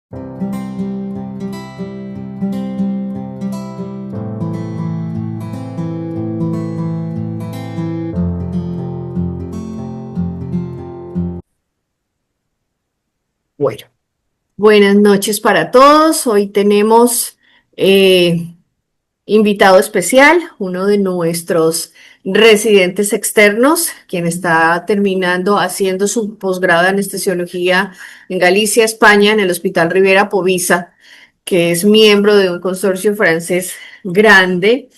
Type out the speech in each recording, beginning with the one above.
Bueno, buenas noches para todos. Hoy tenemos invitado especial, uno de nuestros residentes externos, quien está terminando haciendo su posgrado de anestesiología en Galicia, España, en el Hospital Rivera Povisa, que es miembro de un consorcio francés grande.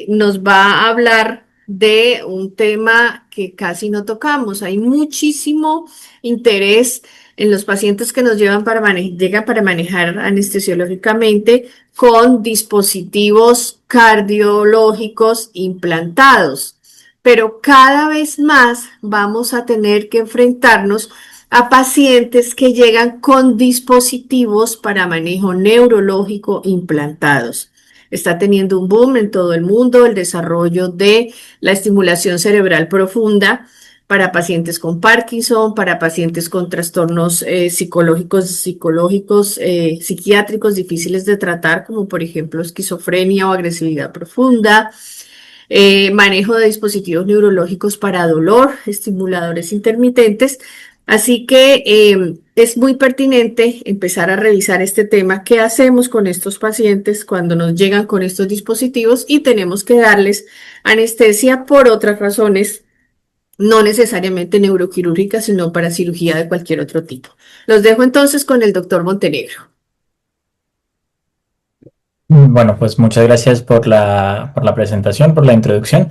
Nos va a hablar de un tema que casi no tocamos. Hay muchísimo interés en los pacientes que nos llegan para manejar anestesiológicamente con dispositivos cardiológicos implantados. Pero cada vez más vamos a tener que enfrentarnos a pacientes que llegan con dispositivos para manejo neurológico implantados. Está teniendo un boom en todo el mundo el desarrollo de la estimulación cerebral profunda para pacientes con Parkinson, para pacientes con trastornos psiquiátricos difíciles de tratar, como por ejemplo esquizofrenia o agresividad profunda, manejo de dispositivos neurológicos para dolor, estimuladores intermitentes. Así que es muy pertinente empezar a revisar este tema. ¿Qué hacemos con estos pacientes cuando nos llegan con estos dispositivos y tenemos que darles anestesia por otras razones, no necesariamente neuroquirúrgica, sino para cirugía de cualquier otro tipo? Los dejo entonces con el doctor Montenegro. Bueno, pues muchas gracias por la presentación, por la introducción.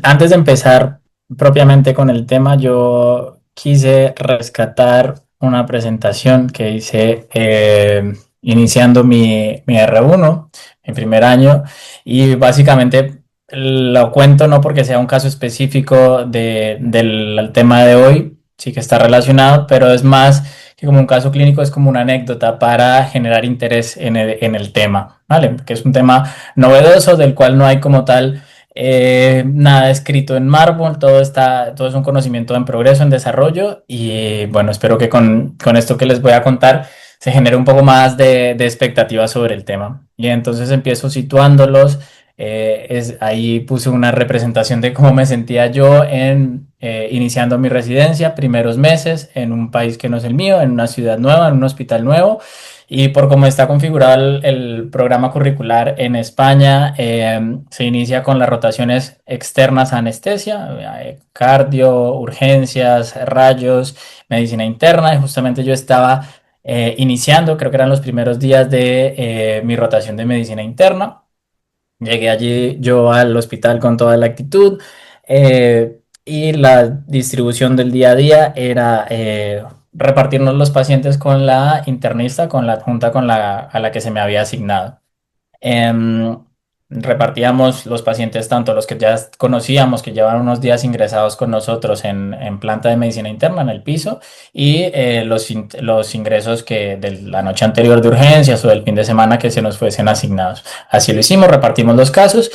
Antes de empezar propiamente con el tema, yo quise rescatar una presentación que hice iniciando mi R1, mi primer año, y básicamente lo cuento no porque sea un caso específico del tema de hoy, sí que está relacionado, pero es más que como un caso clínico, es como una anécdota para generar interés en el tema, ¿vale? Que es un tema novedoso del cual no hay como tal nada escrito en mármol, todo es un conocimiento en progreso, en desarrollo y bueno, espero que con esto que les voy a contar se genere un poco más de expectativa sobre el tema. Y entonces empiezo situándolos, ahí puse una representación de cómo me sentía yo iniciando mi residencia, primeros meses en un país que no es el mío, en una ciudad nueva, en un hospital nuevo. Y por cómo está configurado el programa curricular en España, se inicia con las rotaciones externas a anestesia, cardio, urgencias, rayos, medicina interna. Y justamente yo estaba iniciando, creo que eran los primeros días de mi rotación de medicina interna. Llegué allí yo al hospital con toda la actitud y la distribución del día a día era repartirnos los pacientes con la internista, con la adjunta a la que se me había asignado. Em, Repartíamos los pacientes, tanto los que ya conocíamos, que llevan unos días ingresados con nosotros en planta de medicina interna, en el piso, y los ingresos que de la noche anterior de urgencias o del fin de semana que se nos fuesen asignados. Así lo hicimos, repartimos los casos.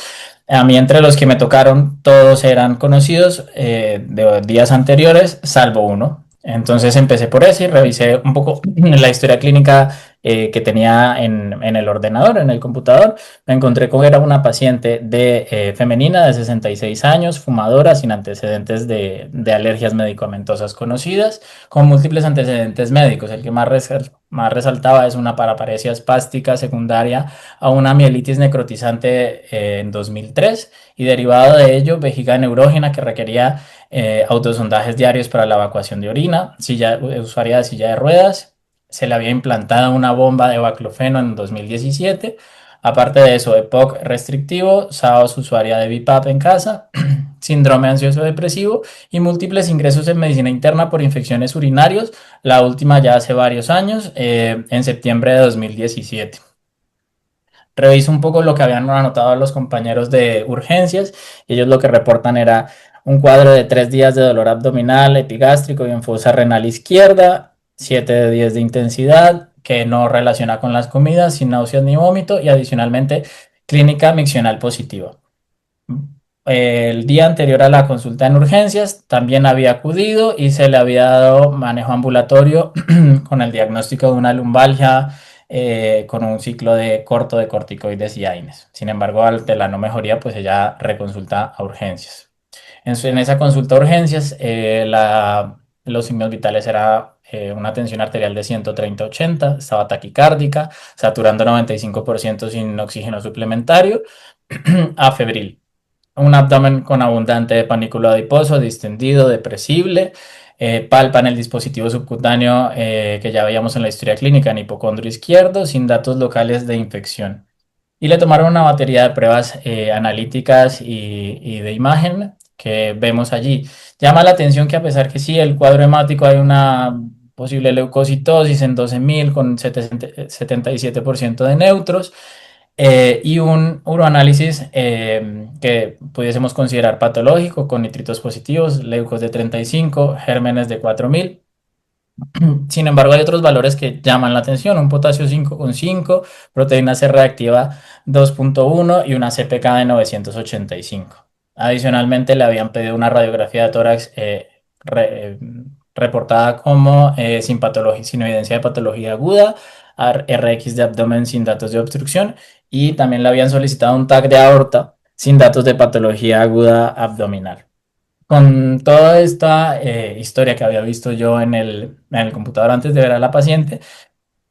A mí, entre los que me tocaron, todos eran conocidos de días anteriores, salvo uno. Entonces empecé por ese y revisé un poco la historia clínica que tenía en el ordenador, en el computador. Me encontré con que era una paciente femenina de 66 años, fumadora, sin antecedentes de alergias medicamentosas conocidas, con múltiples antecedentes médicos. El que más resaltaba es una paraparesia espástica secundaria a una mielitis necrotizante en 2003 y derivado de ello, vejiga neurógena que requería autosondajes diarios para la evacuación de orina, usuaria de silla de ruedas. Se le había implantado una bomba de baclofeno en 2017. Aparte de eso, EPOC restrictivo, SAOS usuaria de BiPAP en casa, síndrome ansioso depresivo y múltiples ingresos en medicina interna por infecciones urinarios, la última ya hace varios años, en septiembre de 2017. Reviso un poco lo que habían anotado los compañeros de urgencias y ellos lo que reportan era un cuadro de 3 días de dolor abdominal, epigástrico y en fosa renal izquierda, 7 de 10 de intensidad, que no relaciona con las comidas, sin náuseas ni vómito y adicionalmente clínica miccional positiva. el día anterior a la consulta en urgencias también había acudido y se le había dado manejo ambulatorio con el diagnóstico de una lumbalgia con un ciclo de corto de corticoides y AINES. Sin embargo, ante la no mejoría, pues ella reconsulta a urgencias. En esa consulta a urgencias, los signos vitales era una tensión arterial de 130/80, estaba taquicárdica, saturando 95% sin oxígeno suplementario, afebril. Un abdomen con abundante panículo adiposo, distendido, depresible. Palpa en el dispositivo subcutáneo que ya veíamos en la historia clínica en hipocondrio izquierdo, sin datos locales de infección. Y le tomaron una batería de pruebas analíticas y de imagen que vemos allí. Llama la atención que a pesar que sí, el cuadro hemático hay una posible leucocitosis en 12.000 con 77% de neutros y un uroanálisis que pudiésemos considerar patológico con nitritos positivos, leucos de 35, gérmenes de 4.000. Sin embargo, hay otros valores que llaman la atención, un potasio 5,5, proteína C reactiva 2,1 y una CPK de 985. Adicionalmente, le habían pedido una radiografía de tórax reportada como sin patología, sin evidencia de patología aguda, RX de abdomen sin datos de obstrucción y también le habían solicitado un TAC de aorta sin datos de patología aguda abdominal. Con toda esta historia que había visto yo en el computador antes de ver a la paciente,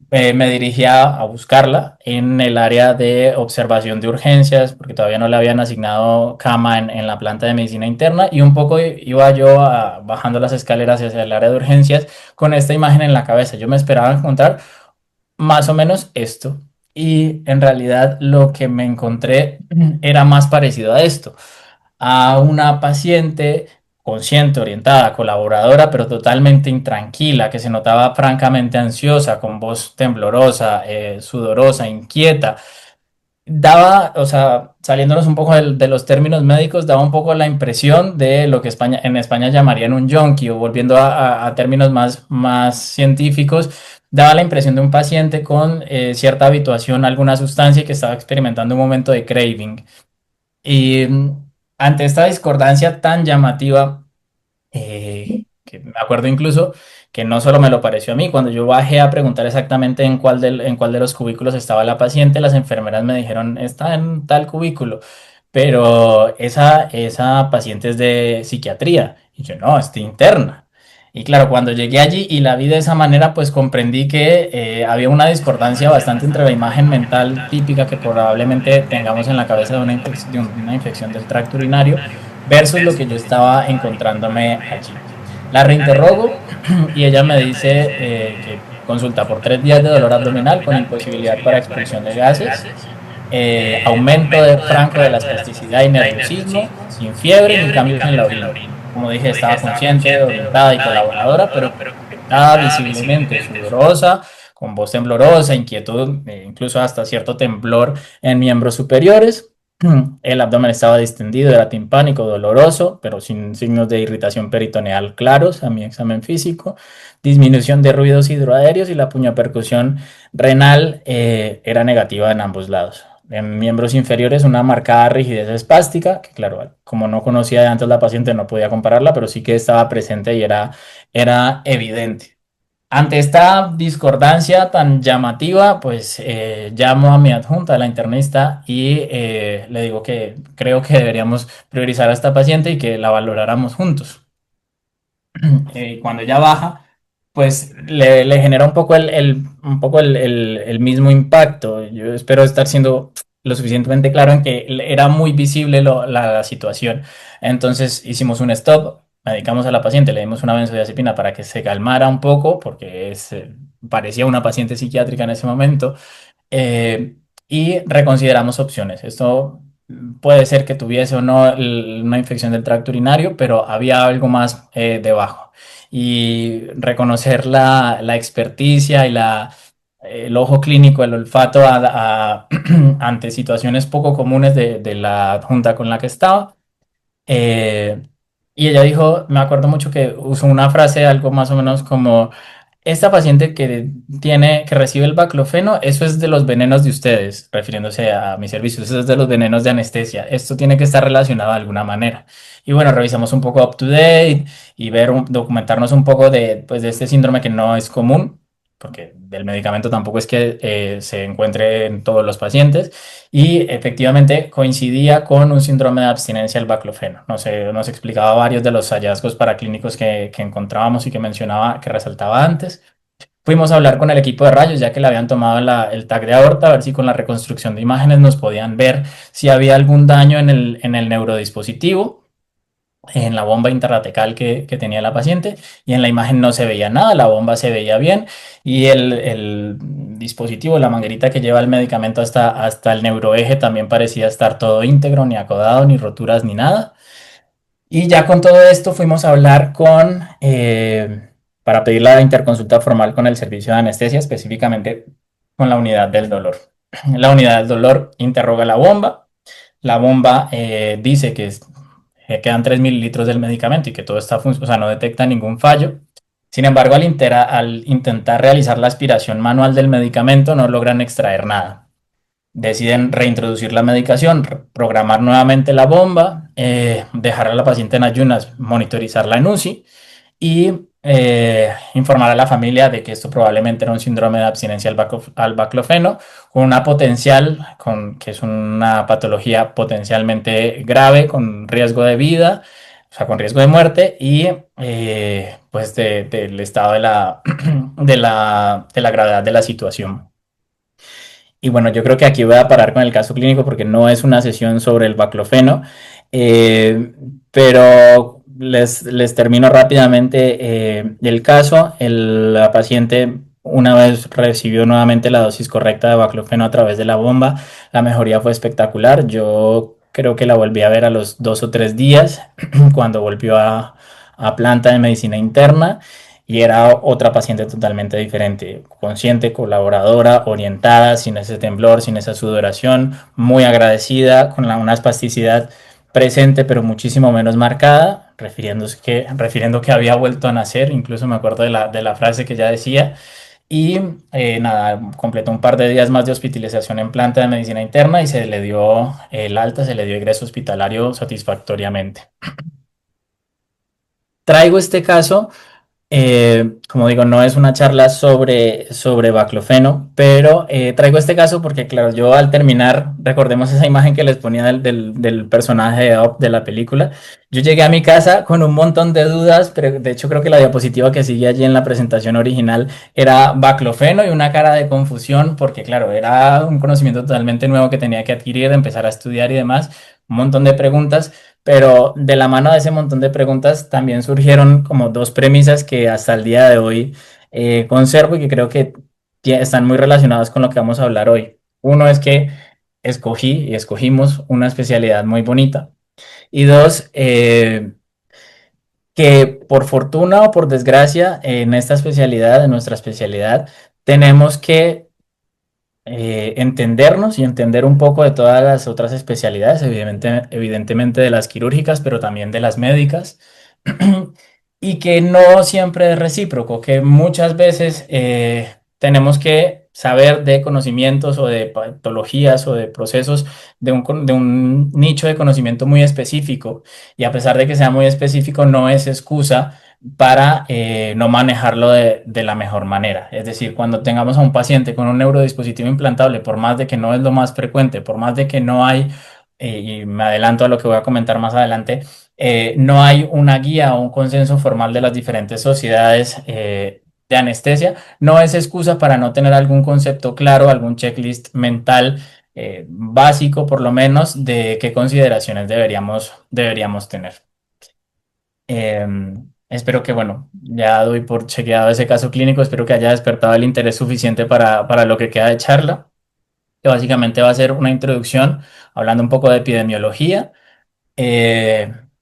me dirigía a buscarla en el área de observación de urgencias, porque todavía no le habían asignado cama en la planta de medicina interna, y un poco iba yo bajando las escaleras hacia el área de urgencias con esta imagen en la cabeza. Yo me esperaba encontrar más o menos esto, y en realidad lo que me encontré era más parecido a esto, a una paciente consciente, orientada, colaboradora, pero totalmente intranquila, que se notaba francamente ansiosa, con voz temblorosa, sudorosa, inquieta. Daba, o sea, saliéndonos un poco de los términos médicos, daba un poco la impresión de lo que en España llamarían un junkie, o volviendo a términos más científicos, daba la impresión de un paciente con cierta habituación a alguna sustancia y que estaba experimentando un momento de craving. Y ante esta discordancia tan llamativa, que me acuerdo incluso que no solo me lo pareció a mí, cuando yo bajé a preguntar exactamente en cuál de los cubículos estaba la paciente, las enfermeras me dijeron, está en tal cubículo, pero esa paciente es de psiquiatría. Y yo, no, está interna. Y claro, cuando llegué allí y la vi de esa manera, pues comprendí que había una discordancia bastante entre la imagen mental típica que probablemente tengamos en la cabeza de una infección del tracto urinario versus lo que yo estaba encontrándome allí. La reinterrogo y ella me dice que consulta por 3 días de dolor abdominal con imposibilidad para expulsión de gases, aumento de franco de la espasticidad y nerviosismo, sin fiebre ni cambios en la orina. Como dije, estaba consciente, orientada y colaboradora, pero estaba visiblemente sudorosa, con voz temblorosa, inquietud, incluso hasta cierto temblor en miembros superiores. El abdomen estaba distendido, era timpánico, doloroso, pero sin signos de irritación peritoneal claros a mi examen físico. Disminución de ruidos hidroaéreos y la puñopercusión renal era negativa en ambos lados. En miembros inferiores una marcada rigidez espástica, que claro, como no conocía de antes la paciente no podía compararla, pero sí que estaba presente y era evidente. Ante esta discordancia tan llamativa, pues llamo a mi adjunta, a la internista, y le digo que creo que deberíamos priorizar a esta paciente y que la valoráramos juntos. Cuando ella baja, pues le genera un poco el mismo impacto. Yo espero estar siendo lo suficientemente claro en que era muy visible la situación. Entonces hicimos un stop, medicamos a la paciente, le dimos una benzodiazepina para que se calmara un poco, porque parecía una paciente psiquiátrica en ese momento, eh, y reconsideramos opciones. Esto puede ser que tuviese o no una infección del tracto urinario, pero había algo más debajo. Y reconocer la experticia y el ojo clínico, el olfato ante situaciones poco comunes de la junta con la que estaba. Eh, y ella dijo, me acuerdo mucho que usó una frase, algo más o menos como esta paciente que recibe el baclofeno, eso es de los venenos de ustedes, refiriéndose a mis servicios, eso es de los venenos de anestesia. Esto tiene que estar relacionado de alguna manera. Y bueno, revisamos un poco up to date y documentarnos un poco pues, de este síndrome que no es común, porque el medicamento tampoco es que se encuentre en todos los pacientes. Y efectivamente coincidía con un síndrome de abstinencia al baclofeno. Nos explicaba varios de los hallazgos paraclínicos que encontrábamos y que mencionaba, que resaltaba antes. Fuimos a hablar con el equipo de rayos, ya que le habían tomado el TAC de aorta, a ver si con la reconstrucción de imágenes nos podían ver si había algún daño en el neurodispositivo, en la bomba intrarratecal que tenía la paciente, y en la imagen no se veía nada, la bomba se veía bien y el dispositivo, la manguerita que lleva el medicamento hasta el neuroeje también parecía estar todo íntegro, ni acodado, ni roturas, ni nada. Y ya con todo esto fuimos a hablar para pedir la interconsulta formal con el servicio de anestesia, específicamente con la unidad del dolor. La unidad del dolor interroga la bomba dice que quedan 3 mililitros del medicamento y que todo está funcionando, o sea, no detecta ningún fallo. Sin embargo, al intentar realizar la aspiración manual del medicamento, no logran extraer nada. Deciden reintroducir la medicación, programar nuevamente la bomba, dejar a la paciente en ayunas, monitorizarla en UCI y informar a la familia de que esto probablemente era un síndrome de abstinencia al baclofeno, con una que es una patología potencialmente grave, con riesgo de vida, o sea, con riesgo de muerte y pues del estado de la gravedad de la situación. Y bueno, yo creo que aquí voy a parar con el caso clínico porque no es una sesión sobre el baclofeno, eh, pero les termino rápidamente el caso. La paciente una vez recibió nuevamente la dosis correcta de baclofeno a través de la bomba, la mejoría fue espectacular. Yo creo que la volví a ver a los 2 o 3 días cuando volvió a planta de medicina interna y era otra paciente totalmente diferente, consciente, colaboradora, orientada, sin ese temblor, sin esa sudoración, muy agradecida, con una espasticidad presente pero muchísimo menos marcada, refiriendo que había vuelto a nacer, incluso me acuerdo de la frase que ya decía, y nada, completó un par de días más de hospitalización en planta de medicina interna y se le dio el alta, se le dio ingreso hospitalario satisfactoriamente. Traigo este caso como digo, no es una charla sobre baclofeno, pero traigo este caso porque, claro, yo al terminar, recordemos esa imagen que les ponía del personaje de Up de la película, yo llegué a mi casa con un montón de dudas, pero de hecho creo que la diapositiva que sigue allí en la presentación original era baclofeno y una cara de confusión porque, claro, era un conocimiento totalmente nuevo que tenía que adquirir, empezar a estudiar y demás, un montón de preguntas. Pero de la mano de ese montón de preguntas también surgieron como dos premisas que hasta el día de hoy conservo y que creo que están muy relacionadas con lo que vamos a hablar hoy. Uno es que escogimos una especialidad muy bonita. Y dos, que por fortuna o por desgracia, en esta especialidad, en nuestra especialidad, tenemos que entendernos y entender un poco de todas las otras especialidades, evidentemente de las quirúrgicas, pero también de las médicas, y que no siempre es recíproco, que muchas veces tenemos que saber de conocimientos o de patologías o de procesos de un nicho de conocimiento muy específico, y a pesar de que sea muy específico, no es excusa para no manejarlo de la mejor manera. Es decir, cuando tengamos a un paciente con un neurodispositivo implantable, por más de que no es lo más frecuente, por más de que no hay, y me adelanto a lo que voy a comentar más adelante, no hay una guía o un consenso formal de las diferentes sociedades de anestesia, no es excusa para no tener algún concepto claro, algún checklist mental básico, por lo menos, de qué consideraciones deberíamos tener. Espero que, bueno, ya doy por chequeado ese caso clínico, espero que haya despertado el interés suficiente para lo que queda de charla, que básicamente va a ser una introducción hablando un poco de epidemiología.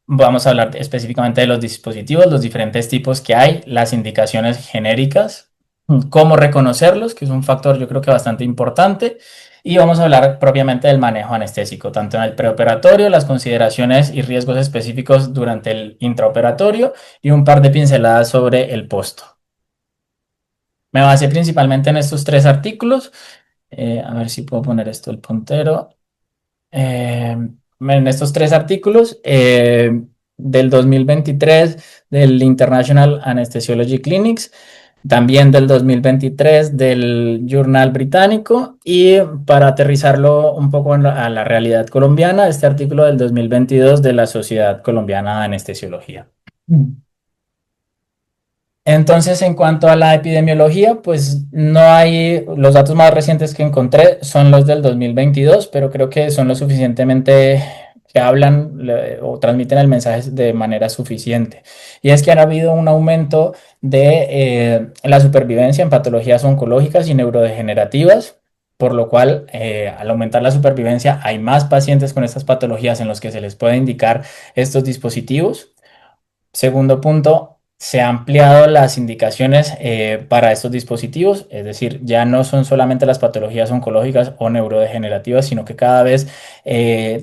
Vamos a hablar específicamente de los dispositivos, los diferentes tipos que hay, las indicaciones genéricas, cómo reconocerlos, que es un factor yo creo que bastante importante, y vamos a hablar propiamente del manejo anestésico, tanto en el preoperatorio, las consideraciones y riesgos específicos durante el intraoperatorio y un par de pinceladas sobre el posto. Me basé principalmente en estos tres artículos. A ver si puedo poner esto el puntero. Eh, en estos tres artículos del 2023 del International Anesthesiology Clinics, también del 2023 del Journal Británico y para aterrizarlo un poco a la realidad colombiana, este artículo del 2022 de la Sociedad Colombiana de Anestesiología. Entonces, en cuanto a la epidemiología, pues no hay, los datos más recientes que encontré son los del 2022, pero creo que son lo suficientemente que hablan o transmiten el mensaje de manera suficiente. Y es que ha habido un aumento de la supervivencia en patologías oncológicas y neurodegenerativas, por lo cual al aumentar la supervivencia hay más pacientes con estas patologías en los que se les puede indicar estos dispositivos. Segundo punto, se han ampliado las indicaciones para estos dispositivos, es decir, ya no son solamente las patologías oncológicas o neurodegenerativas, sino que cada vez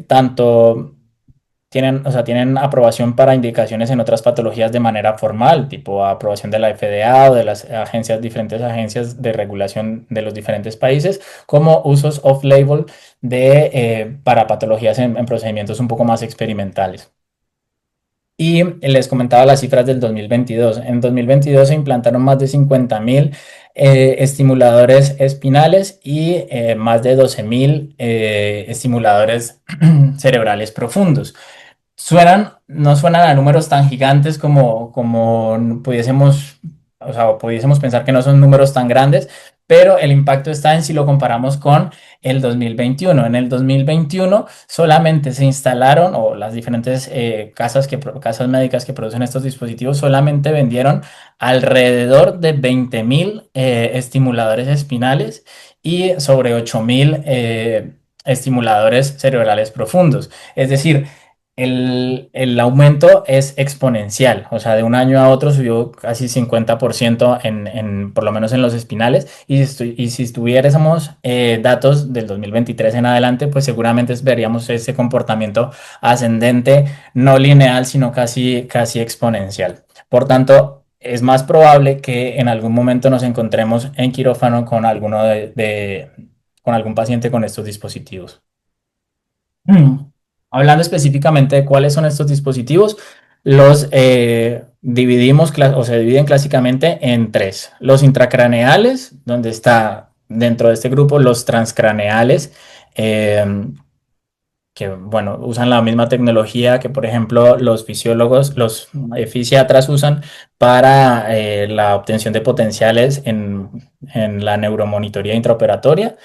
tanto tienen, o sea, tienen aprobación para indicaciones en otras patologías de manera formal, tipo aprobación de la FDA o de las agencias, diferentes agencias de regulación de los diferentes países, como usos off-label para patologías en procedimientos un poco más experimentales. Y les comentaba las cifras del 2022. En 2022 se implantaron más de 50.000 estimuladores espinales y más de 12.000 estimuladores cerebrales profundos. No suenan a números tan gigantes como pudiésemos, o sea, pudiésemos pensar que no son números tan grandes, pero el impacto está en si lo comparamos con el 2021. En el 2021 solamente se instalaron, o las diferentes casas médicas que producen estos dispositivos solamente vendieron alrededor de 20.000 estimuladores espinales y sobre 8.000 estimuladores cerebrales profundos. Es decir, el aumento es exponencial, o sea, de un año a otro subió casi 50% por lo menos en los espinales, y si tuviéramos datos del 2023 en adelante, pues seguramente veríamos ese comportamiento ascendente, no lineal, sino casi exponencial. Por tanto, es más probable que en algún momento nos encontremos en quirófano con con algún paciente con estos dispositivos. Hablando específicamente de cuáles son estos dispositivos, los dividimos o se dividen clásicamente en tres. Los intracraneales, donde está dentro de este grupo los transcraneales, eh, que bueno, usan la misma tecnología que por ejemplo los fisiólogos, los fisiatras usan para la obtención de potenciales en la neuromonitoría intraoperatoria.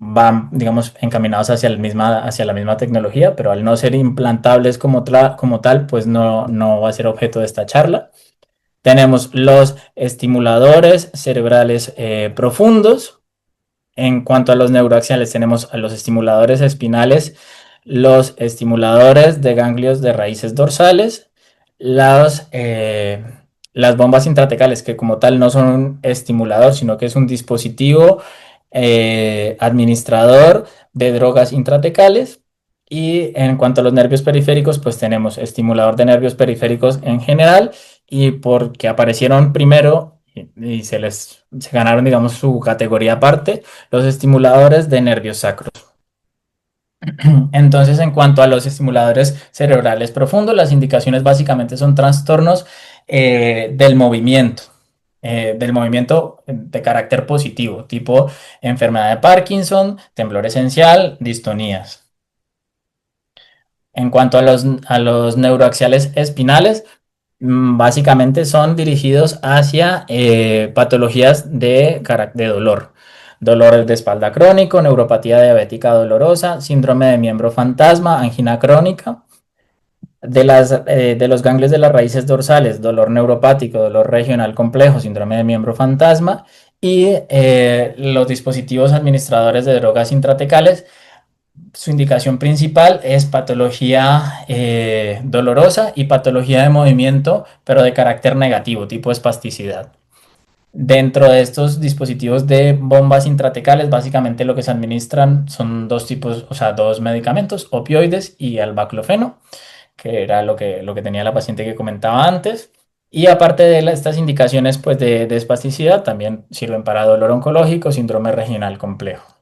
Van, digamos, encaminados hacia la misma tecnología, pero al no ser implantables como tal, pues no va a ser objeto de esta charla. Tenemos los estimuladores cerebrales profundos. En cuanto a los neuroaxiales, tenemos a los estimuladores espinales, los estimuladores de ganglios de raíces dorsales, las, eh, las bombas intratecales, que como tal no son un estimulador, sino que es un dispositivo administrador de drogas intratecales. Y en cuanto a los nervios periféricos, pues tenemos estimulador de nervios periféricos en general, y porque aparecieron primero y se ganaron, digamos, su categoría aparte, los estimuladores de nervios sacros. Entonces, en cuanto a los estimuladores cerebrales profundos, las indicaciones básicamente son trastornos del movimiento de carácter positivo, tipo enfermedad de Parkinson, temblor esencial, distonías. En cuanto a los neuroaxiales espinales, básicamente son dirigidos hacia patologías de dolor. Dolor de espalda crónico, neuropatía diabética dolorosa, síndrome de miembro fantasma, angina crónica. De los ganglios de las raíces dorsales, dolor neuropático, dolor regional complejo, síndrome de miembro fantasma. Y los dispositivos administradores de drogas intratecales, su indicación principal es patología dolorosa y patología de movimiento, pero de carácter negativo, tipo espasticidad. Dentro de estos dispositivos de bombas intratecales, básicamente lo que se administran son dos tipos, o sea, dos medicamentos, opioides y albaclofeno, que era lo que tenía la paciente que comentaba antes. Y aparte de estas indicaciones pues, de espasticidad, también sirven para dolor oncológico, síndrome regional complejo.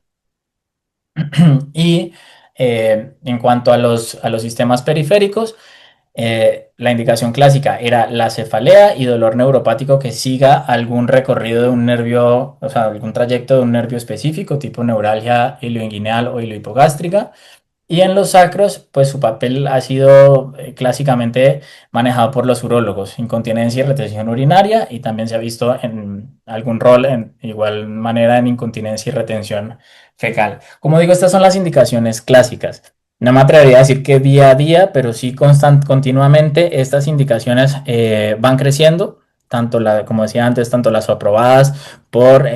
Y en cuanto a los sistemas periféricos, la indicación clásica era la cefalea y dolor neuropático que siga algún recorrido de un nervio, o sea, algún trayecto de un nervio específico, tipo neuralgia ilioinguinal o iliohipogástrica. Y en los sacros, pues su papel ha sido clásicamente manejado por los urólogos, incontinencia y retención urinaria, y también se ha visto en algún rol en igual manera en incontinencia y retención fecal. Como digo, estas son las indicaciones clásicas. No me atrevería a decir que día a día, pero sí continuamente estas indicaciones van creciendo, tanto como decía antes, tanto las aprobadas por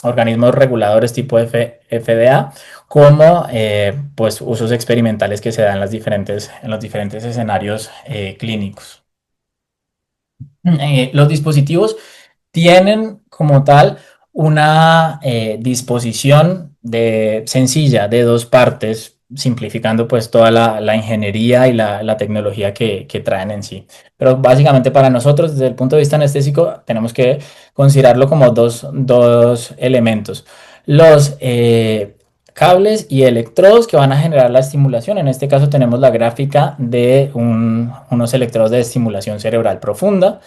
organismos reguladores tipo FDA, como pues usos experimentales que se dan en los diferentes escenarios clínicos. Los dispositivos tienen como tal una disposición sencilla de dos partes, simplificando pues toda la ingeniería y la tecnología que traen en sí. Pero básicamente para nosotros, desde el punto de vista anestésico, tenemos que considerarlo como dos elementos. Los cables y electrodos que van a generar la estimulación. En este caso tenemos la gráfica de unos electrodos de estimulación cerebral profunda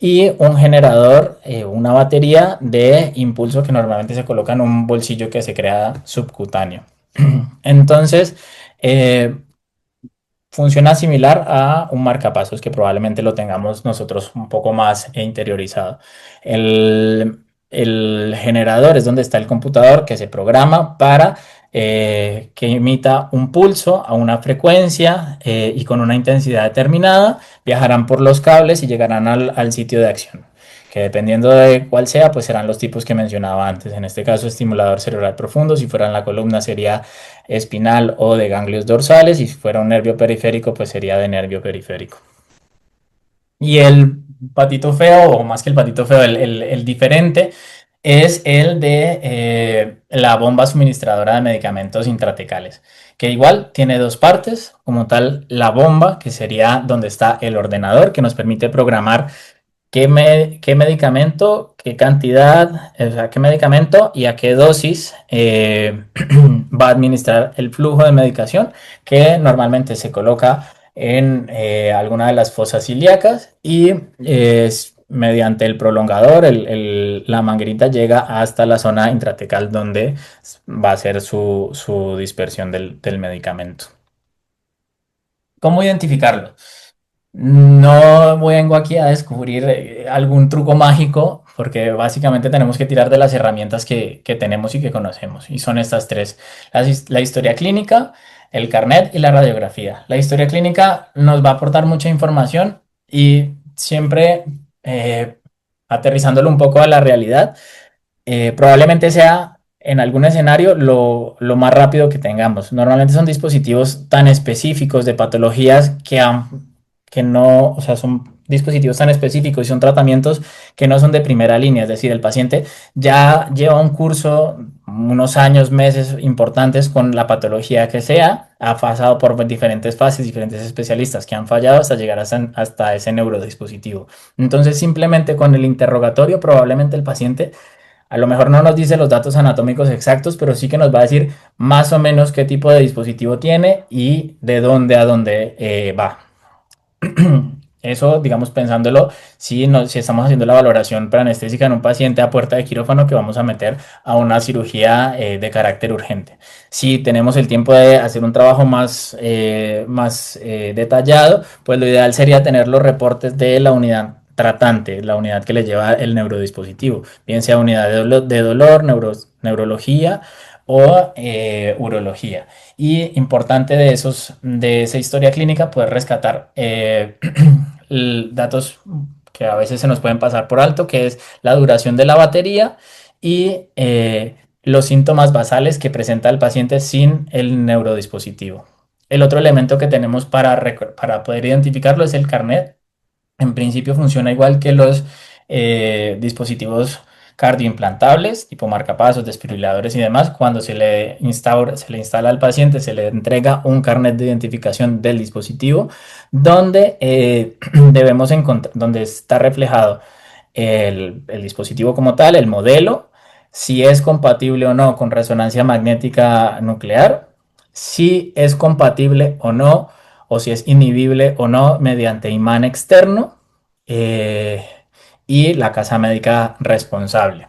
y un generador, una batería de impulso que normalmente se coloca en un bolsillo que se crea subcutáneo. Entonces, funciona similar a un marcapasos que probablemente lo tengamos nosotros un poco más interiorizado. El generador es donde está el computador que se programa para que emita un pulso a una frecuencia y con una intensidad determinada, viajarán por los cables y llegarán al sitio de acción, que dependiendo de cuál sea, pues serán los tipos que mencionaba antes. En este caso, estimulador cerebral profundo, si fuera en la columna sería espinal o de ganglios dorsales, y si fuera un nervio periférico, pues sería de nervio periférico. Y el patito feo, o más que el patito feo, el diferente, es el de la bomba suministradora de medicamentos intratecales, que igual tiene dos partes, como tal la bomba, que sería donde está el ordenador, que nos permite programar qué medicamento, qué cantidad, o sea, qué medicamento y a qué dosis va a administrar el flujo de medicación que normalmente se coloca en alguna de las fosas ilíacas y mediante el prolongador, la manguerita llega hasta la zona intratecal donde va a ser su dispersión del medicamento. ¿Cómo identificarlo? No vengo aquí a descubrir algún truco mágico, porque básicamente tenemos que tirar de las herramientas que tenemos y que conocemos. Y son estas tres: la historia clínica, el carnet y la radiografía. La historia clínica nos va a aportar mucha información y siempre aterrizándolo un poco a la realidad, probablemente sea en algún escenario lo más rápido que tengamos. Normalmente son dispositivos tan específicos de patologías que no, o sea, son dispositivos tan específicos y son tratamientos que no son de primera línea. Es decir, el paciente ya lleva un curso, unos años, meses importantes con la patología que sea, ha pasado por diferentes fases, diferentes especialistas que han fallado hasta llegar hasta ese neurodispositivo. Entonces, simplemente con el interrogatorio, probablemente el paciente a lo mejor no nos dice los datos anatómicos exactos, pero sí que nos va a decir más o menos qué tipo de dispositivo tiene y de dónde a dónde va. Eso, digamos, pensándolo, si estamos haciendo la valoración preanestésica en un paciente a puerta de quirófano que vamos a meter a una cirugía de carácter urgente. Si tenemos el tiempo de hacer un trabajo más detallado, pues lo ideal sería tener los reportes de la unidad tratante, la unidad que le lleva el neurodispositivo, bien sea unidad de dolor, neurología o urología. Y importante de esa historia clínica, poder rescatar datos que a veces se nos pueden pasar por alto, que es la duración de la batería y los síntomas basales que presenta el paciente sin el neurodispositivo. El otro elemento que tenemos para poder identificarlo es el carnet. En principio funciona igual que los dispositivos cardioimplantables, tipo marcapasos, desfibriladores y demás. Cuando se le instala al paciente, se le entrega un carnet de identificación del dispositivo donde debemos encontrar, donde está reflejado el dispositivo como tal, el modelo, si es compatible o no con resonancia magnética nuclear, si es compatible o no, o si es inhibible o no mediante imán externo, eh, y la casa médica responsable.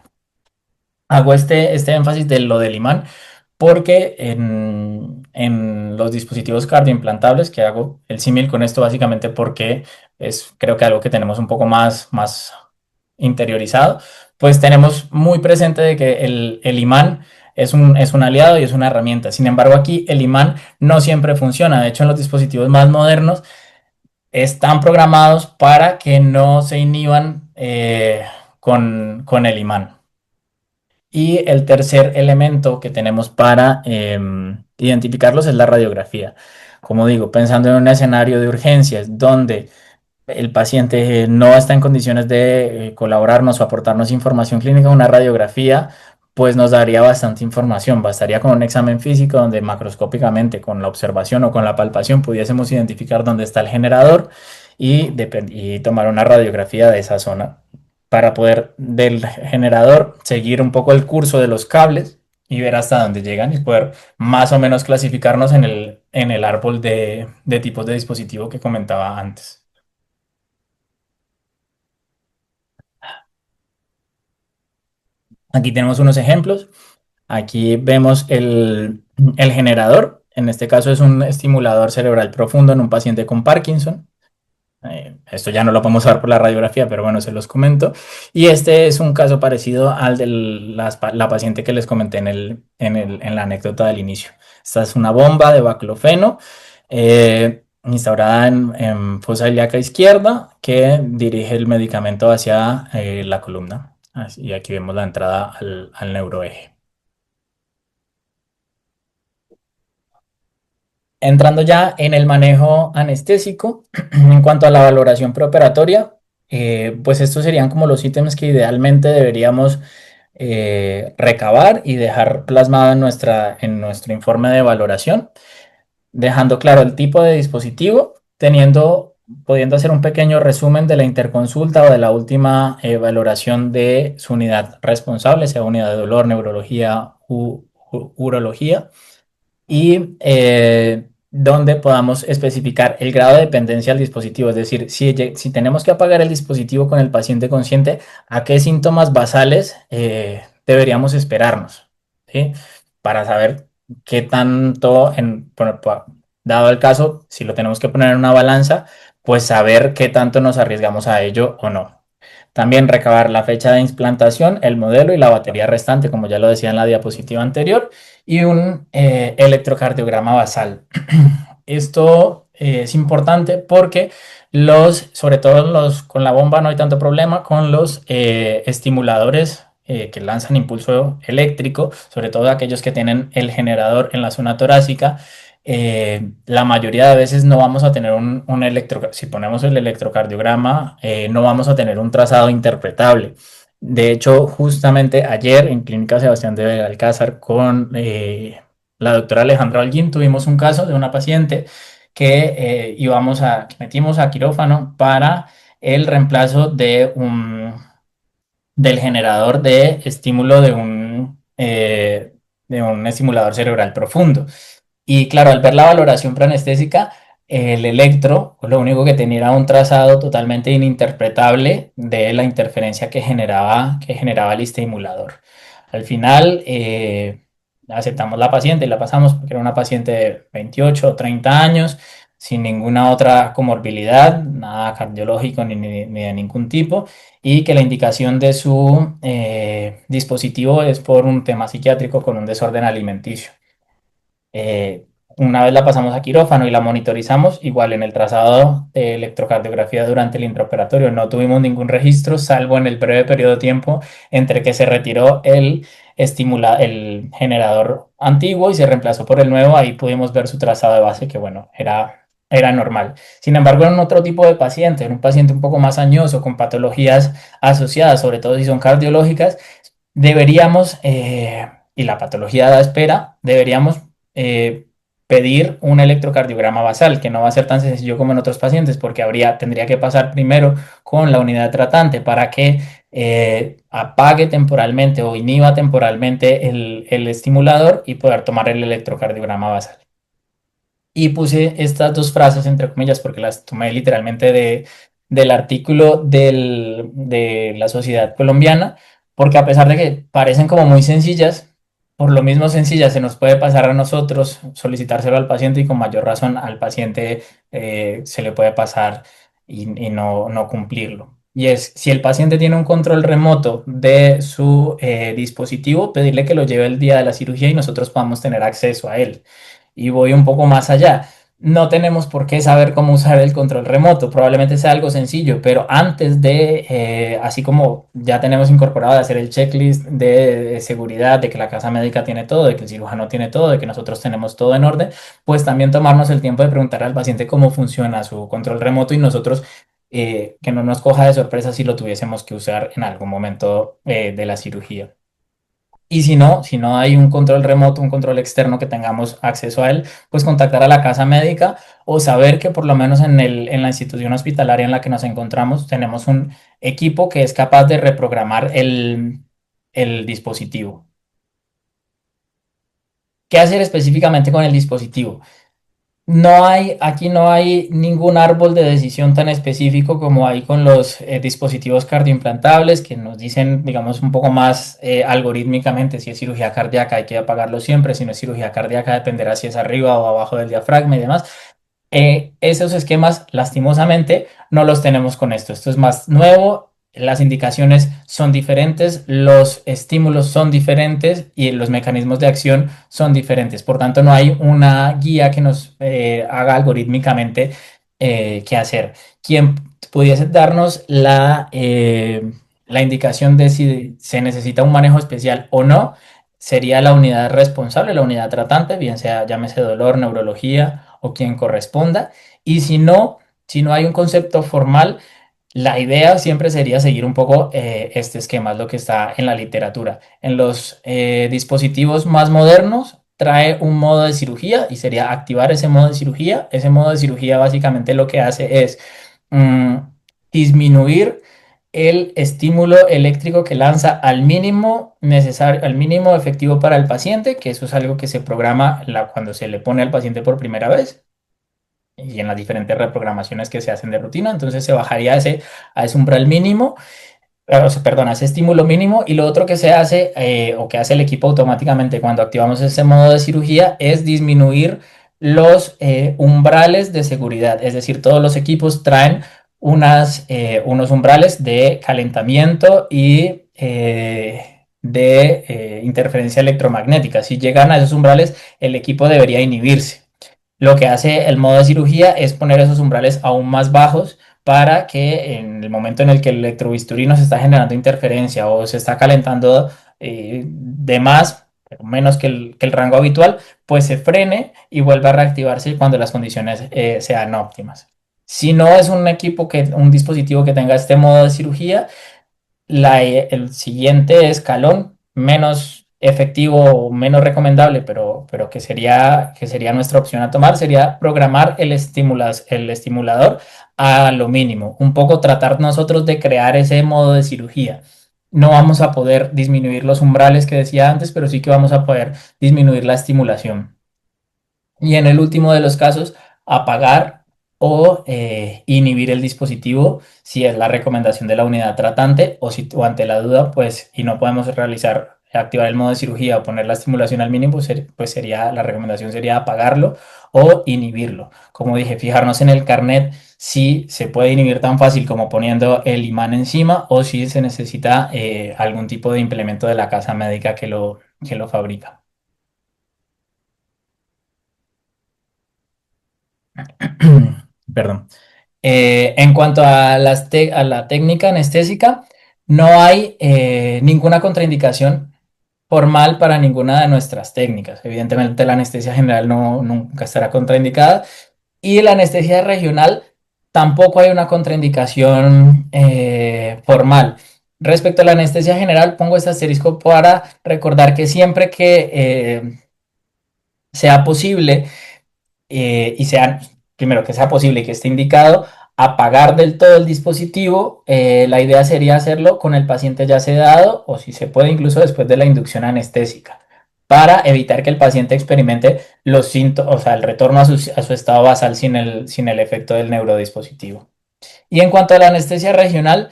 Hago este énfasis de lo del imán porque en los dispositivos cardioimplantables, que hago el símil con esto básicamente porque es creo que algo que tenemos un poco más interiorizado, pues tenemos muy presente de que el imán es un aliado y es una herramienta. Sin embargo, aquí el imán no siempre funciona. De hecho, en los dispositivos más modernos están programados para que no se inhiban con el imán. Y el tercer elemento que tenemos para identificarlos es la radiografía. Como digo, pensando en un escenario de urgencias donde el paciente no está en condiciones de colaborarnos o aportarnos información clínica, una radiografía, pues nos daría bastante información. Bastaría con un examen físico donde macroscópicamente, con la observación o con la palpación, pudiésemos identificar dónde está el generador y tomar una radiografía de esa zona para poder del generador seguir un poco el curso de los cables y ver hasta dónde llegan y poder más o menos clasificarnos en el árbol de tipos de dispositivo que comentaba antes. Aquí tenemos unos ejemplos. Aquí vemos el generador. En este caso es un estimulador cerebral profundo en un paciente con Parkinson. Esto ya no lo podemos ver por la radiografía, pero bueno, se los comento. Y este es un caso parecido al de la paciente que les comenté en la anécdota del inicio. Esta es una bomba de baclofeno instaurada en fosa ilíaca izquierda que dirige el medicamento hacia la columna. Y aquí vemos la entrada al neuroeje. Entrando ya en el manejo anestésico, en cuanto a la valoración preoperatoria, pues estos serían como los ítems que idealmente deberíamos recabar y dejar plasmado en nuestro informe de valoración, dejando claro el tipo de dispositivo, pudiendo hacer un pequeño resumen de la interconsulta o de la última valoración de su unidad responsable, sea unidad de dolor, neurología u urología y donde podamos especificar el grado de dependencia del dispositivo, es decir, si tenemos que apagar el dispositivo con el paciente consciente, ¿a qué síntomas basales deberíamos esperarnos? ¿Sí? Para saber qué tanto, dado el caso, si lo tenemos que poner en una balanza, pues saber qué tanto nos arriesgamos a ello o no. También recabar la fecha de implantación, el modelo y la batería restante, como ya lo decía en la diapositiva anterior, y un electrocardiograma basal. Esto es importante porque sobre todo con la bomba no hay tanto problema, con los estimuladores que lanzan impulso eléctrico, sobre todo aquellos que tienen el generador en la zona torácica, la mayoría de veces no vamos a tener si ponemos el electrocardiograma, no vamos a tener un trazado interpretable. De hecho, justamente ayer en Clínica Sebastián de Belalcázar con la doctora Alejandra Holguín tuvimos un caso de una paciente que metimos a quirófano para el reemplazo del generador de estímulo de un estimulador cerebral profundo. Y claro, al ver la valoración preanestésica, el electro lo único que tenía era un trazado totalmente ininterpretable de la interferencia que generaba el estimulador. Al final, aceptamos la paciente y la pasamos porque era una paciente de 28 o 30 años, sin ninguna otra comorbilidad, nada cardiológico ni de ningún tipo, y que la indicación de su dispositivo es por un tema psiquiátrico con un desorden alimenticio. Una vez la pasamos a quirófano y la monitorizamos, igual en el trazado de electrocardiografía durante el intraoperatorio no tuvimos ningún registro, salvo en el breve periodo de tiempo entre que se retiró el generador antiguo y se reemplazó por el nuevo. Ahí pudimos ver su trazado de base, que bueno, era era normal. Sin embargo, en otro tipo de paciente, en un paciente un poco más añoso, con patologías asociadas, sobre todo si son cardiológicas, deberíamos, y la patología da espera, deberíamos eh, pedir un electrocardiograma basal, que no va a ser tan sencillo como en otros pacientes, porque tendría que pasar primero con la unidad tratante para que apague temporalmente o inhiba temporalmente el estimulador y poder tomar el electrocardiograma basal. Y puse estas dos frases entre comillas porque las tomé literalmente del artículo de la Sociedad Colombiana, porque a pesar de que parecen como muy sencillas, por lo mismo sencillas se nos puede pasar a nosotros solicitárselo al paciente y con mayor razón al paciente se le puede pasar y no cumplirlo. Y es, si el paciente tiene un control remoto de su dispositivo, pedirle que lo lleve el día de la cirugía y nosotros podamos tener acceso a él. Y voy un poco más allá. No tenemos por qué saber cómo usar el control remoto, probablemente sea algo sencillo, pero antes de, así como ya tenemos incorporado de hacer el checklist de seguridad, de que la casa médica tiene todo, de que el cirujano tiene todo, de que nosotros tenemos todo en orden, pues también tomarnos el tiempo de preguntar al paciente cómo funciona su control remoto y nosotros que no nos coja de sorpresa si lo tuviésemos que usar en algún momento de la cirugía. Y si no hay un control remoto, un control externo que tengamos acceso a él, pues contactar a la casa médica o saber que por lo menos en la institución hospitalaria en la que nos encontramos tenemos un equipo que es capaz de reprogramar el dispositivo. ¿Qué hacer específicamente con el dispositivo? Aquí no hay ningún árbol de decisión tan específico como hay con los dispositivos cardioimplantables que nos dicen, digamos, un poco más algorítmicamente si es cirugía cardíaca hay que apagarlo siempre, si no es cirugía cardíaca dependerá si es arriba o abajo del diafragma y demás. Esos esquemas, lastimosamente, no los tenemos con esto. Esto es más nuevo, las indicaciones son diferentes, los estímulos son diferentes y los mecanismos de acción son diferentes. Por tanto, no hay una guía que nos haga algorítmicamente qué hacer. Quien pudiese darnos la indicación de si se necesita un manejo especial o no sería la unidad responsable, la unidad tratante, bien sea llámese dolor, neurología o quien corresponda. Y si no hay un concepto formal, la idea siempre sería seguir un poco este esquema, es lo que está en la literatura. En los dispositivos más modernos trae un modo de cirugía y sería activar ese modo de cirugía. Ese modo de cirugía básicamente lo que hace es mm, disminuir el estímulo eléctrico que lanza al mínimo necesario, al mínimo efectivo para el paciente, que eso es algo que se programa cuando se le pone al paciente por primera vez y en las diferentes reprogramaciones que se hacen de rutina. Entonces se bajaría a ese umbral mínimo, o sea, perdón, a ese estímulo mínimo. Y lo otro que se hace o que hace el equipo automáticamente cuando activamos ese modo de cirugía es disminuir los umbrales de seguridad. Es decir, todos los equipos traen unos umbrales de calentamiento y de interferencia electromagnética. Si llegan a esos umbrales, el equipo debería inhibirse. Lo que hace el modo de cirugía es poner esos umbrales aún más bajos para que en el momento en el que el electrobisturí nos está generando interferencia o se está calentando de más, pero menos que el rango habitual, pues se frene y vuelva a reactivarse cuando las condiciones sean óptimas. Si no es un dispositivo que tenga este modo de cirugía, el siguiente escalón, menos efectivo o menos recomendable, pero que sería nuestra opción a tomar, sería programar el estimulador a lo mínimo. Un poco tratar nosotros de crear ese modo de cirugía. No vamos a poder disminuir los umbrales que decía antes, pero sí que vamos a poder disminuir la estimulación. Y en el último de los casos, apagar o inhibir el dispositivo si es la recomendación de la unidad tratante o ante la duda, pues, y no podemos activar el modo de cirugía o poner la estimulación al mínimo, pues sería, la recomendación sería apagarlo o inhibirlo. Como dije, fijarnos en el carnet si se puede inhibir tan fácil como poniendo el imán encima o si se necesita algún tipo de implemento de la casa médica que lo fabrica. Perdón. En cuanto a a la técnica anestésica, no hay ninguna contraindicación formal para ninguna de nuestras técnicas. Evidentemente, la anestesia general nunca estará contraindicada Y la anestesia regional tampoco hay una contraindicación formal. Respecto a la anestesia general, pongo este asterisco para recordar que siempre que sea posible y sea, primero que sea posible y que esté indicado, apagar del todo el dispositivo, la idea sería hacerlo con el paciente ya sedado o si se puede incluso después de la inducción anestésica, para evitar que el paciente experimente los síntomas, o sea, el retorno a su estado basal sin el efecto del neurodispositivo. Y en cuanto a la anestesia regional,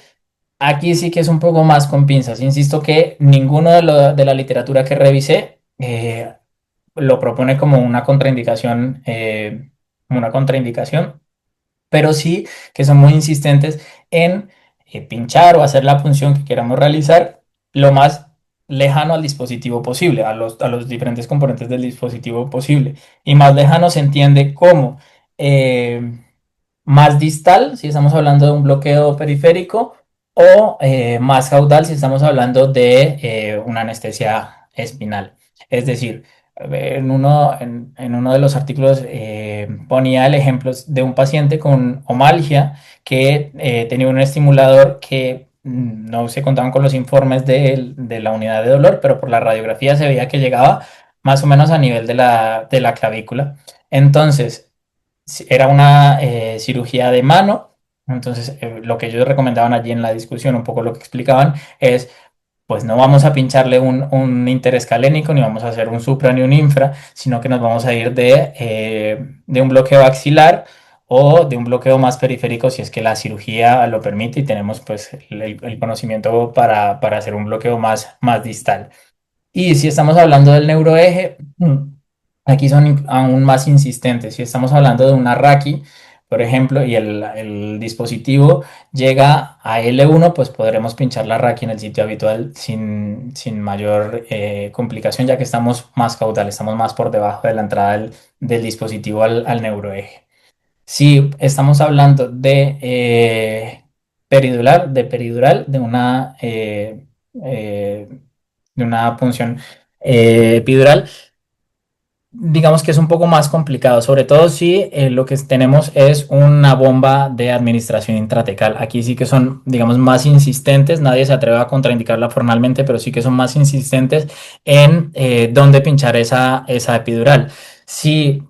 aquí sí que es un poco más con pinzas. Insisto que ninguno de la literatura que revisé lo propone como una contraindicación, pero sí que son muy insistentes en pinchar o hacer la función que queramos realizar lo más lejano al dispositivo posible, a los diferentes componentes del dispositivo posible. Y más lejano se entiende como eh, más distal, si estamos hablando de un bloqueo periférico, o más caudal, si estamos hablando de una anestesia espinal. Es decir, en uno de los artículos ponía el ejemplo de un paciente con omalgia que tenía un estimulador que no se contaban con los informes de la unidad de dolor, pero por la radiografía se veía que llegaba más o menos a nivel de la clavícula. Entonces, era una cirugía de mano, entonces lo que ellos recomendaban allí en la discusión, un poco lo que explicaban es, pues no vamos a pincharle un interescalénico, ni vamos a hacer un supra ni un infra, sino que nos vamos a ir de un bloqueo axilar o de un bloqueo más periférico si es que la cirugía lo permite y tenemos pues el conocimiento para hacer un bloqueo más distal. Y si estamos hablando del neuroeje, aquí son aún más insistentes. Si estamos hablando de una Raki, por ejemplo, y el dispositivo llega a L1, pues podremos pinchar la Raki en el sitio habitual sin mayor complicación, ya que estamos más caudal, estamos más por debajo de la entrada del dispositivo al neuroeje. Si estamos hablando de peridural, eh, de una punción epidural, digamos que es un poco más complicado, sobre todo si lo que tenemos es una bomba de administración intratecal. Aquí sí que son, digamos, más insistentes, nadie se atreve a contraindicarla formalmente, pero sí que son más insistentes en dónde pinchar esa epidural. Si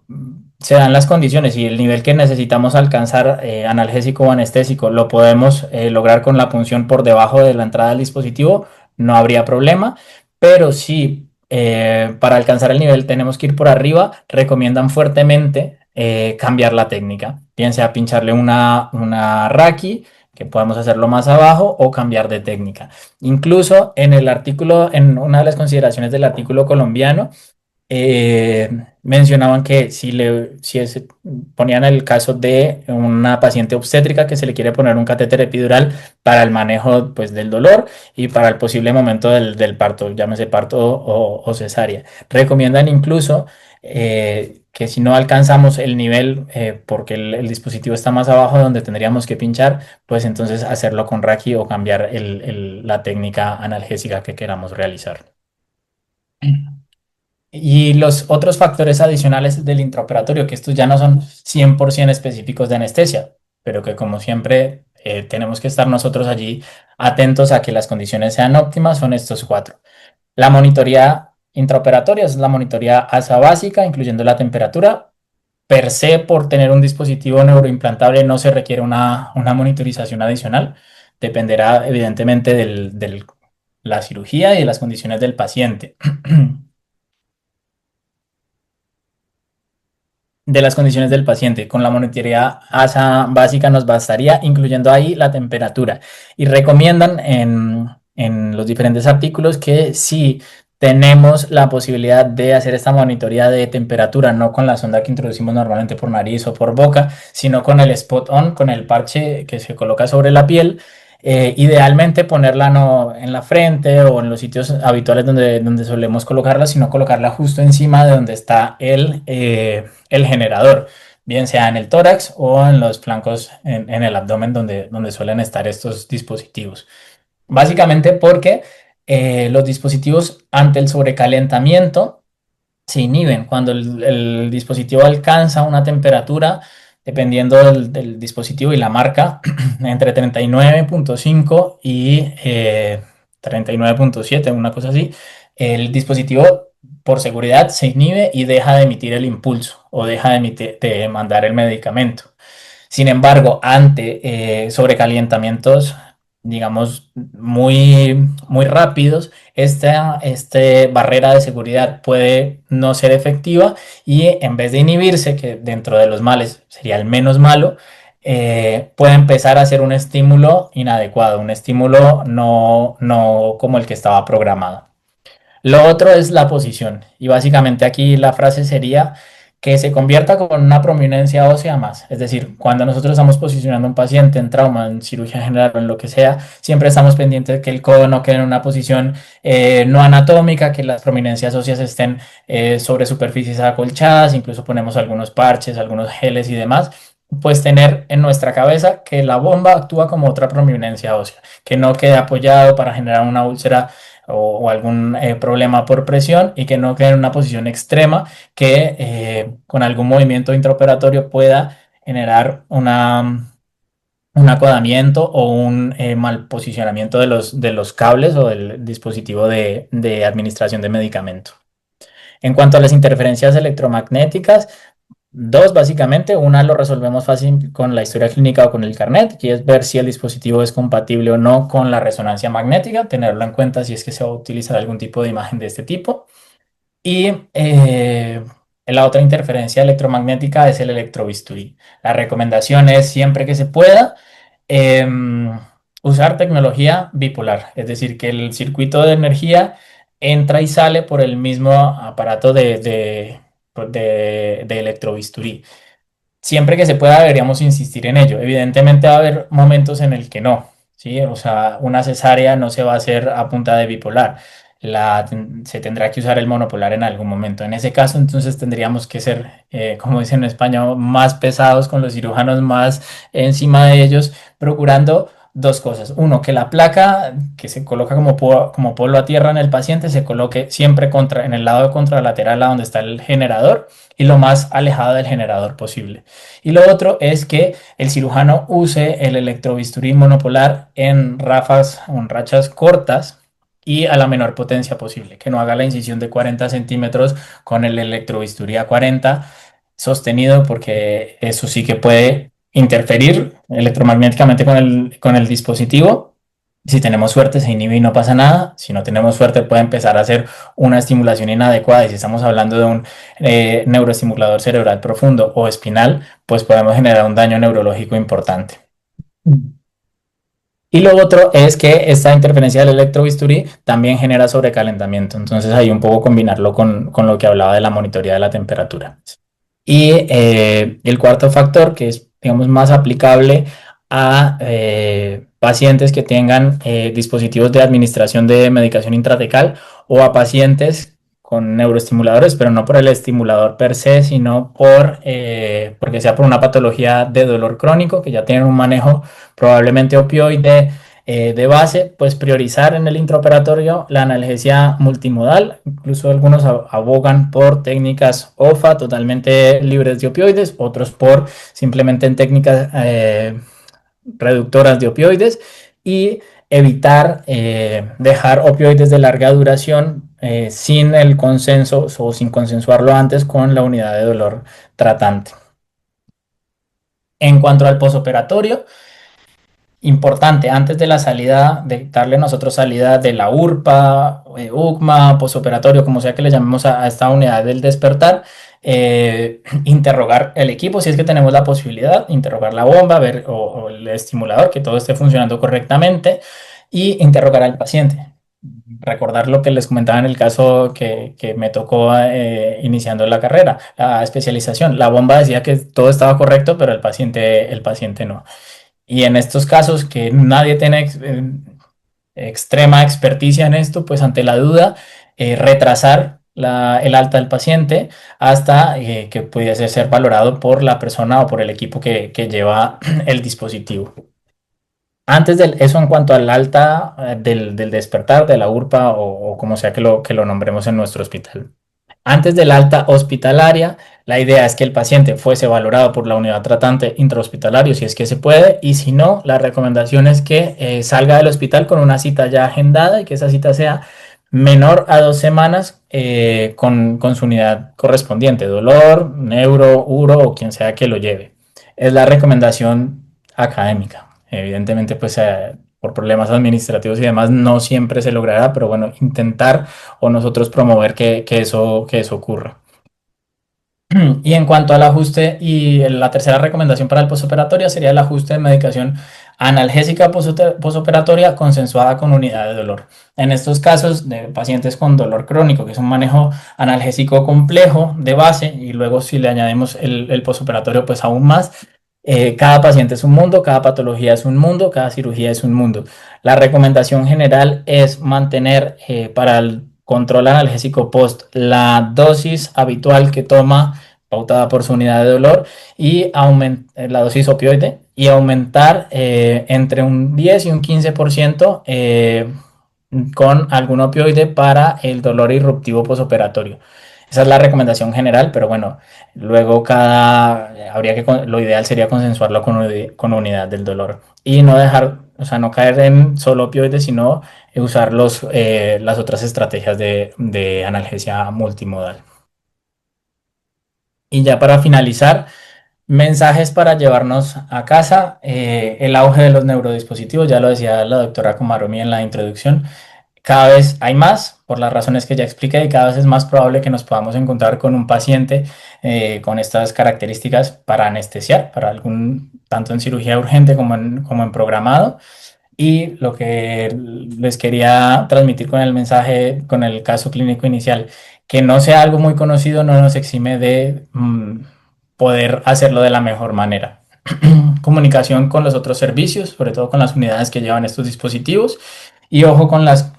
se dan las condiciones y el nivel que necesitamos alcanzar analgésico o anestésico lo podemos lograr con la punción por debajo de la entrada del dispositivo, no habría problema, pero si para alcanzar el nivel tenemos que ir por arriba, recomiendan fuertemente cambiar la técnica, bien sea pincharle una Raki, que podemos hacerlo más abajo, o cambiar de técnica. Incluso en el artículo, en una de las consideraciones del artículo colombiano, eh, mencionaban que ponían el caso de una paciente obstétrica que se le quiere poner un catéter epidural para el manejo pues, del dolor y para el posible momento del parto, llámese parto o cesárea. Recomiendan incluso que si no alcanzamos el nivel porque el dispositivo está más abajo de donde tendríamos que pinchar, pues entonces hacerlo con Raki o cambiar la técnica analgésica que queramos realizar. Y los otros factores adicionales del intraoperatorio, que estos ya no son 100% específicos de anestesia, pero que como siempre tenemos que estar nosotros allí atentos a que las condiciones sean óptimas, son estos cuatro. La monitoría intraoperatoria es la monitoría ASA básica, incluyendo la temperatura. Per se, por tener un dispositivo neuroimplantable, no se requiere una monitorización adicional. Dependerá evidentemente de la cirugía y de las condiciones del paciente. De las condiciones del paciente. Con la monitoría ASA básica nos bastaría, incluyendo ahí la temperatura. Y recomiendan en los diferentes artículos que si tenemos la posibilidad de hacer esta monitoría de temperatura, no con la sonda que introducimos normalmente por nariz o por boca, sino con el spot on, con el parche que se coloca sobre la piel. Idealmente ponerla no en la frente o en los sitios habituales donde solemos colocarla, sino colocarla justo encima de donde está el generador, bien sea en el tórax o en los flancos, en el abdomen donde suelen estar estos dispositivos. Básicamente porque los dispositivos ante el sobrecalentamiento se inhiben. Cuando el dispositivo alcanza una temperatura dependiendo del dispositivo y la marca, entre 39.5 y 39.7, una cosa así. El dispositivo por seguridad se inhibe y deja de emitir el impulso o deja de mandar el medicamento. Sin embargo, ante sobrecalentamientos, digamos, muy rápidos, esta barrera de seguridad puede no ser efectiva y en vez de inhibirse, que dentro de los males sería el menos malo, puede empezar a ser un estímulo inadecuado, un estímulo no como el que estaba programado. Lo otro es la posición. Y básicamente aquí la frase sería que se convierta con una prominencia ósea más. Es decir, cuando nosotros estamos posicionando a un paciente en trauma, en cirugía general o en lo que sea, siempre estamos pendientes de que el codo no quede en una posición no anatómica, que las prominencias óseas estén sobre superficies acolchadas, incluso ponemos algunos parches, algunos geles y demás. Pues tener en nuestra cabeza que la bomba actúa como otra prominencia ósea, que no quede apoyado para generar una úlcera o algún problema por presión y que no quede en una posición extrema que con algún movimiento intraoperatorio pueda generar un acodamiento o un mal posicionamiento de los cables o del dispositivo de administración de medicamento. En cuanto a las interferencias electromagnéticas, dos básicamente, una lo resolvemos fácil con la historia clínica o con el carnet, que es ver si el dispositivo es compatible o no con la resonancia magnética, tenerlo en cuenta si es que se va a utilizar algún tipo de imagen de este tipo. Y la otra interferencia electromagnética es el electrobisturí. La recomendación es siempre que se pueda usar tecnología bipolar, es decir, que el circuito de energía entra y sale por el mismo aparato de electrobisturí. Siempre que se pueda deberíamos insistir en ello. Evidentemente va a haber momentos en el que no, ¿sí? O sea, una cesárea no se va a hacer a punta de bipolar. Se tendrá que usar el monopolar en algún momento. En ese caso, entonces tendríamos que ser, como dicen en España, más pesados con los cirujanos, más encima de ellos, procurando dos cosas. Uno, que la placa que se coloca como polo a tierra en el paciente se coloque siempre en el lado contralateral a donde está el generador y lo más alejado del generador posible. Y lo otro es que el cirujano use el electrobisturí monopolar en ráfagas o en rachas cortas y a la menor potencia posible, que no haga la incisión de 40 centímetros con el electrobisturí a 40 sostenido, porque eso sí que puede interferir electromagnéticamente con el dispositivo. Si tenemos suerte se inhibe y no pasa nada. Si no tenemos suerte puede empezar a hacer una estimulación inadecuada y si estamos hablando de un neuroestimulador cerebral profundo o espinal, pues podemos generar un daño neurológico importante. Y lo otro es que esta interferencia del electrobisturí también genera sobrecalentamiento. Entonces ahí un poco combinarlo con lo que hablaba de la monitoría de la temperatura. Y el cuarto factor, que es, digamos, más aplicable a pacientes que tengan dispositivos de administración de medicación intratecal o a pacientes con neuroestimuladores, pero no por el estimulador per se, sino porque sea por una patología de dolor crónico, que ya tienen un manejo probablemente opioide de base, pues priorizar en el intraoperatorio la analgesia multimodal. Incluso algunos abogan por técnicas OFA totalmente libres de opioides, otros por simplemente en técnicas reductoras de opioides y evitar dejar opioides de larga duración sin el consenso o sin consensuarlo antes con la unidad de dolor tratante. En cuanto al posoperatorio, importante, antes de la salida, de darle nosotros salida de la URPA, UCMA, posoperatorio, como sea que le llamemos a esta unidad del despertar, interrogar el equipo si es que tenemos la posibilidad, interrogar la bomba, ver o el estimulador, que todo esté funcionando correctamente y interrogar al paciente. Recordar lo que les comentaba en el caso que me tocó iniciando la carrera, la especialización. La bomba decía que todo estaba correcto, pero el paciente no. Y en estos casos que nadie tiene extrema experticia en esto, pues ante la duda, retrasar el alta del paciente hasta que pudiese ser valorado por la persona o por el equipo que lleva el dispositivo. Antes de eso, en cuanto al alta del despertar de la URPA o como sea que lo nombremos en nuestro hospital. Antes del alta hospitalaria, la idea es que el paciente fuese valorado por la unidad tratante intrahospitalario, si es que se puede, y si no, la recomendación es que salga del hospital con una cita ya agendada y que esa cita sea menor a 2 semanas con su unidad correspondiente, dolor, neuro, uro o quien sea que lo lleve. Es la recomendación académica. Evidentemente, pues por problemas administrativos y demás, no siempre se logrará, pero bueno, intentar o nosotros promover que eso ocurra. Y en cuanto al ajuste, y la tercera recomendación para el posoperatorio sería el ajuste de medicación analgésica posoperatoria consensuada con unidad de dolor. En estos casos de pacientes con dolor crónico, que es un manejo analgésico complejo de base, y luego si le añadimos el posoperatorio, pues aún más, cada paciente es un mundo, cada patología es un mundo, cada cirugía es un mundo. La recomendación general es mantener para el control analgésico post la dosis habitual que toma pautada por su unidad de dolor y la dosis opioide y aumentar entre un 10 y un 15% con algún opioide para el dolor irruptivo posoperatorio. Esa es la recomendación general, pero bueno, luego lo ideal sería consensuarlo con unidad del dolor y no dejar, o sea, no caer en solo opioides, sino usar las otras estrategias de analgesia multimodal. Y ya para finalizar, mensajes para llevarnos a casa. El auge de los neurodispositivos, ya lo decía la doctora Komaromi en la introducción, cada vez hay más, por las razones que ya expliqué, y cada vez es más probable que nos podamos encontrar con un paciente con estas características para anestesiar, tanto en cirugía urgente como en programado. Y lo que les quería transmitir con el mensaje, con el caso clínico inicial, que no sea algo muy conocido, no nos exime de poder hacerlo de la mejor manera. Comunicación con los otros servicios, sobre todo con las unidades que llevan estos dispositivos. Y ojo con las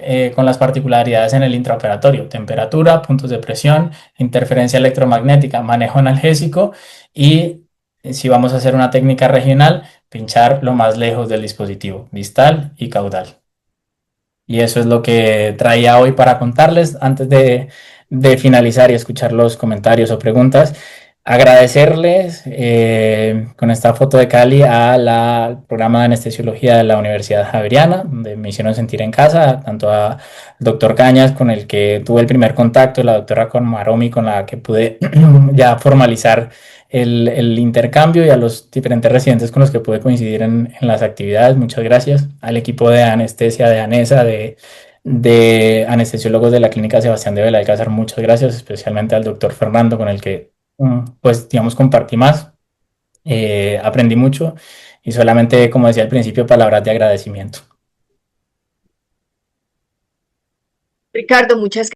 particularidades en el intraoperatorio: temperatura, puntos de presión, interferencia electromagnética, manejo analgésico y si vamos a hacer una técnica regional, pinchar lo más lejos del dispositivo, distal y caudal. Y eso es lo que traía hoy para contarles antes de finalizar y escuchar los comentarios o preguntas. Agradecerles con esta foto de Cali al programa de anestesiología de la Universidad Javeriana, donde me hicieron sentir en casa, tanto al doctor Cañas, con el que tuve el primer contacto, y la doctora Conmaromi, con la que pude ya formalizar el intercambio, y a los diferentes residentes con los que pude coincidir en las actividades. Muchas gracias al equipo de anestesia de ANESA, de anestesiólogos de la Clínica Sebastián de Belalcázar. Muchas gracias, especialmente al doctor Fernando, con el que, pues, digamos, compartí más, aprendí mucho y solamente, como decía al principio, palabras de agradecimiento. Ricardo, muchas